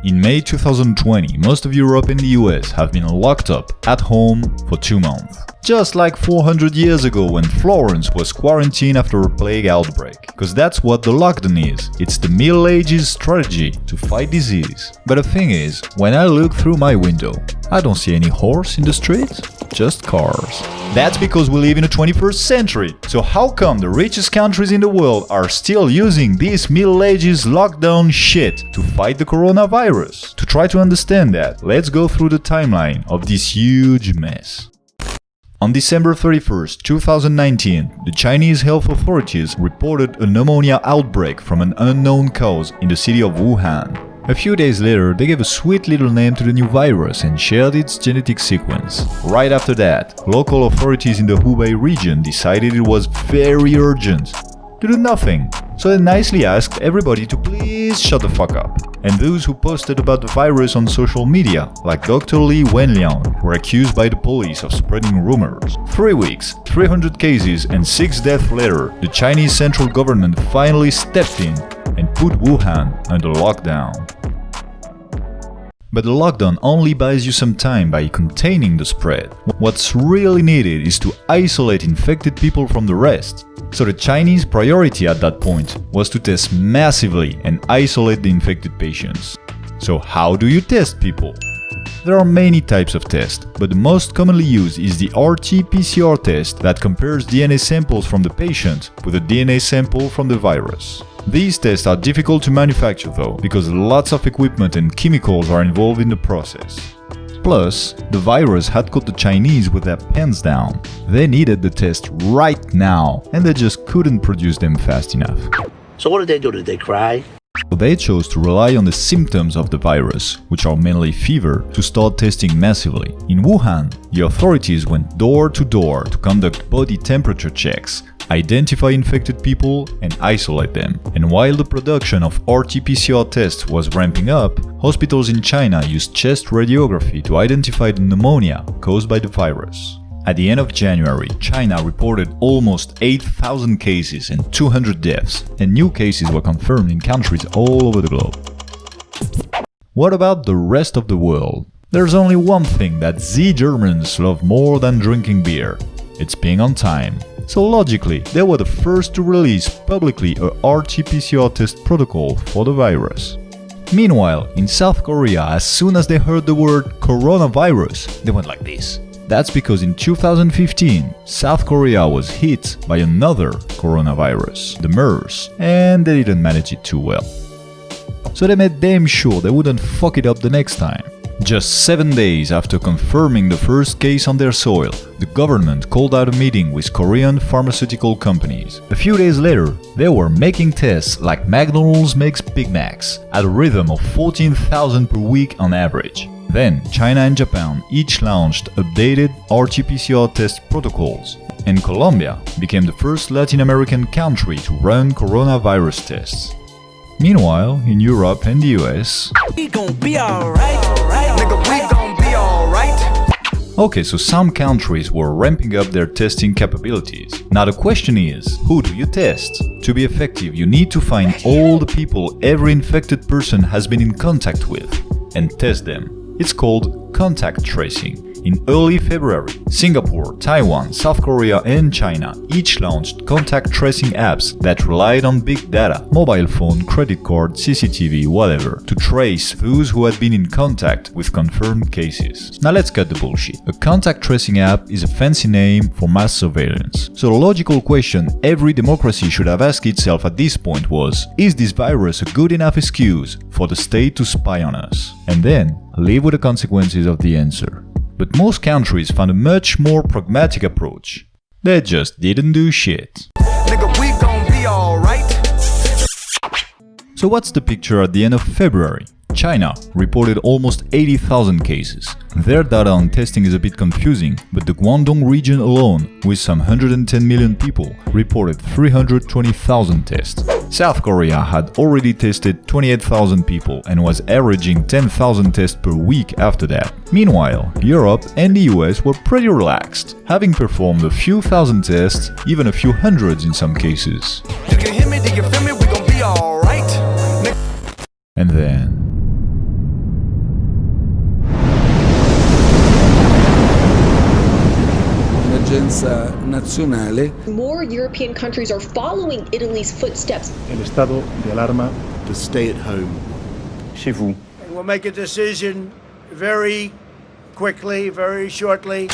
In May 2020, most of Europe and the US have been locked up at home for 2 months. Just like 400 years ago when Florence was quarantined after a plague outbreak. Because that's what the lockdown is. It's the Middle Ages strategy to fight disease. But the thing is, when I look through my window, I don't see any horse in the streets, just cars. That's because we live in the 21st century. So how come the richest countries in the world are still using this Middle Ages lockdown shit to fight the coronavirus? To try to understand that, let's go through the timeline of this huge mess. On December 31st, 2019, the Chinese health authorities reported a pneumonia outbreak from an unknown cause in the city of Wuhan. A few days later, they gave a sweet little name to the new virus and shared its genetic sequence. Right after that, local authorities in the Hubei region decided it was very urgent to do nothing, so they nicely asked everybody to please shut the fuck up. And those who posted about the virus on social media, like Dr. Li Wenliang, were accused by the police of spreading rumors. 3 weeks, 300 cases and 6 deaths later, the Chinese central government finally stepped in and put Wuhan under lockdown. But the lockdown only buys you some time by containing the spread. What's really needed is to isolate infected people from the rest. So the Chinese priority at that point was to test massively and isolate the infected patients. So how do you test people? There are many types of tests, but the most commonly used is the RT-PCR test that compares DNA samples from the patient with a DNA sample from the virus. These tests are difficult to manufacture though, because lots of equipment and chemicals are involved in the process. Plus, the virus had caught the Chinese with their pants down. They needed the test right now, and they just couldn't produce them fast enough. So what did they do? Did they cry? So they chose to rely on the symptoms of the virus, which are mainly fever, to start testing massively. In Wuhan, the authorities went door to door to conduct body temperature checks, identify infected people, and isolate them. And while the production of RT-PCR tests was ramping up, hospitals in China used chest radiography to identify the pneumonia caused by the virus. At the end of January, China reported almost 8,000 cases and 200 deaths, and new cases were confirmed in countries all over the globe. What about the rest of the world? There's only one thing that the Germans love more than drinking beer. It's being on time. So logically, they were the first to release publicly a RT-PCR test protocol for the virus. Meanwhile, in South Korea, as soon as they heard the word coronavirus, they went like this. That's because in 2015, South Korea was hit by another coronavirus, the MERS, and they didn't manage it too well. So they made damn sure they wouldn't fuck it up the next time. Just 7 days after confirming the first case on their soil, the government called out a meeting with Korean pharmaceutical companies. A few days later, they were making tests like McDonald's makes Big Macs, at a rhythm of 14,000 per week on average. Then, China and Japan each launched updated RT-PCR test protocols, and Colombia became the first Latin American country to run coronavirus tests. Meanwhile, in Europe and the US... We gon' be alright, nigga, we gon' be alright. Okay, so some countries were ramping up their testing capabilities. Now the question is, who do you test? To be effective, you need to find all the people every infected person has been in contact with and test them. It's called contact tracing. In early February, Singapore, Taiwan, South Korea and China each launched contact tracing apps that relied on big data, mobile phone, credit card, CCTV, whatever, to trace those who had been in contact with confirmed cases. Now let's cut the bullshit. A contact tracing app is a fancy name for mass surveillance. So the logical question every democracy should have asked itself at this point was, is this virus a good enough excuse for the state to spy on us? And then, live with the consequences of the answer. But most countries found a much more pragmatic approach. They just didn't do shit. Nigga, we gon' be alright. So what's the picture at the end of February? China reported almost 80,000 cases. Their data on testing is a bit confusing, but the Guangdong region alone, with some 110 million people, reported 320,000 tests. South Korea had already tested 28,000 people and was averaging 10,000 tests per week after that. Meanwhile, Europe and the US were pretty relaxed, having performed a few thousand tests, even a few hundreds in some cases. You can hear me, do you feel me? We gon' be alright. And then... emergenza nazionale. More European countries are following Italy's footsteps. El estado de alarma. To stay at home. Chez vous. We'll make a decision very quickly, very shortly.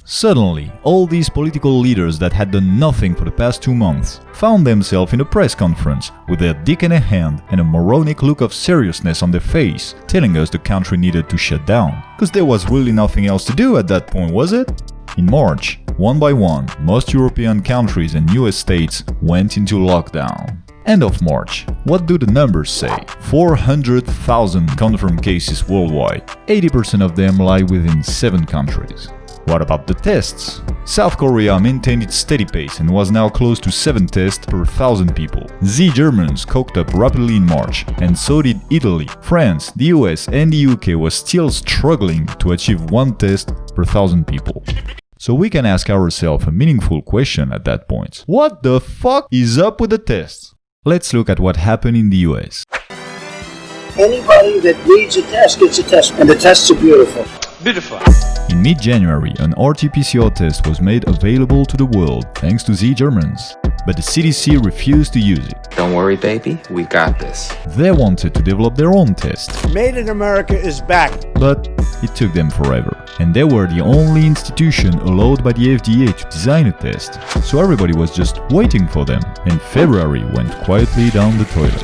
Suddenly, all these political leaders that had done nothing for the past 2 months found themselves in a press conference with their dick in a hand and a moronic look of seriousness on their face, telling us the country needed to shut down. Cause there was really nothing else to do at that point, was it? In March, one by one, most European countries and US states went into lockdown. End of March. What do the numbers say? 400,000 confirmed cases worldwide. 80% of them lie within 7 countries. What about the tests? South Korea maintained its steady pace and was now close to 7 tests per 1,000 people. The Germans coked up rapidly in March, and so did Italy. France, the US and the UK was still struggling to achieve 1 test per 1,000 people. So we can ask ourselves a meaningful question at that point. What the fuck is up with the tests? Let's look at what happened in the US. Anybody that needs a test gets a test, and the tests are beautiful. Beautiful. In mid-January, an RT-PCR test was made available to the world thanks to the Germans. But the CDC refused to use it. Don't worry, baby, we got this. They wanted to develop their own test. Made in America is back. But it took them forever. And they were the only institution allowed by the FDA to design a test. So everybody was just waiting for them. And February went quietly down the toilet.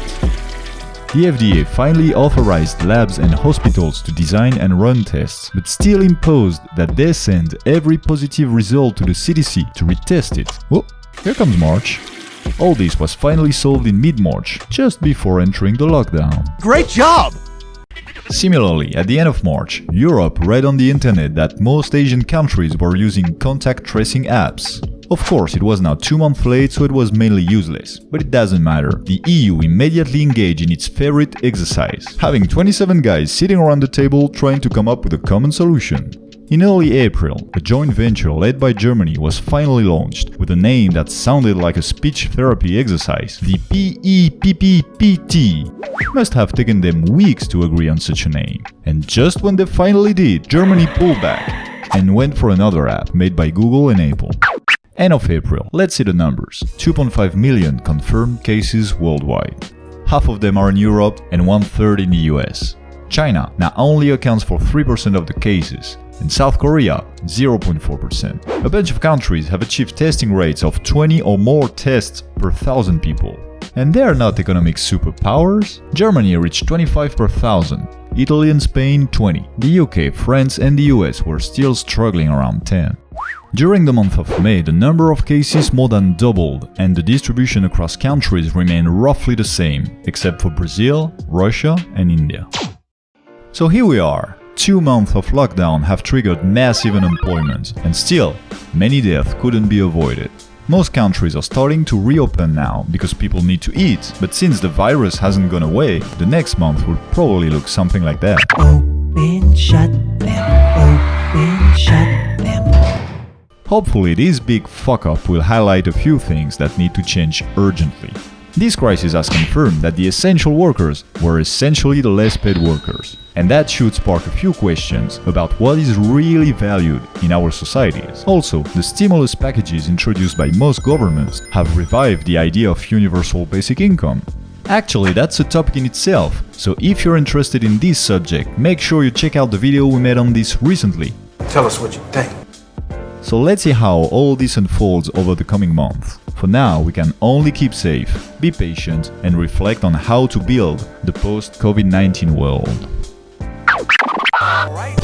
The FDA finally authorized labs and hospitals to design and run tests, but still imposed that they send every positive result to the CDC to retest it. Oh, here comes March. All this was finally solved in mid-March, just before entering the lockdown. Great job! Similarly, at the end of March, Europe read on the internet that most Asian countries were using contact tracing apps. Of course, it was now 2 months late, so it was mainly useless. But it doesn't matter. The EU immediately engaged in its favorite exercise, having 27 guys sitting around the table trying to come up with a common solution. In early April, a joint venture led by Germany was finally launched, with a name that sounded like a speech therapy exercise, the PEPPPT. Must have taken them weeks to agree on such a name. And just when they finally did, Germany pulled back and went for another app made by Google and Apple. End of April, let's see the numbers. 2.5 million confirmed cases worldwide. Half of them are in Europe and 1/3 in the US. China now only accounts for 3% of the cases, and South Korea 0.4%. A bunch of countries have achieved testing rates of 20 or more tests per 1,000 people. And they are not economic superpowers. Germany reached 25 per 1,000, Italy and Spain 20. The UK, France and the US were still struggling around 10. During the month of May, the number of cases more than doubled, and the distribution across countries remained roughly the same, except for Brazil, Russia and India. So here we are. 2 months of lockdown have triggered massive unemployment, and still, many deaths couldn't be avoided. Most countries are starting to reopen now because people need to eat, but since the virus hasn't gone away, the next month will probably look something like that. Open, shut them, open, shut them. Hopefully this big fuck-up will highlight a few things that need to change urgently. This crisis has confirmed that the essential workers were essentially the less paid workers. And that should spark a few questions about what is really valued in our societies. Also, the stimulus packages introduced by most governments have revived the idea of universal basic income. Actually, that's a topic in itself, so if you're interested in this subject, make sure you check out the video we made on this recently. Tell us what you think. So let's see how all this unfolds over the coming months. For now, we can only keep safe, be patient, and reflect on how to build the post-COVID-19 world. All right.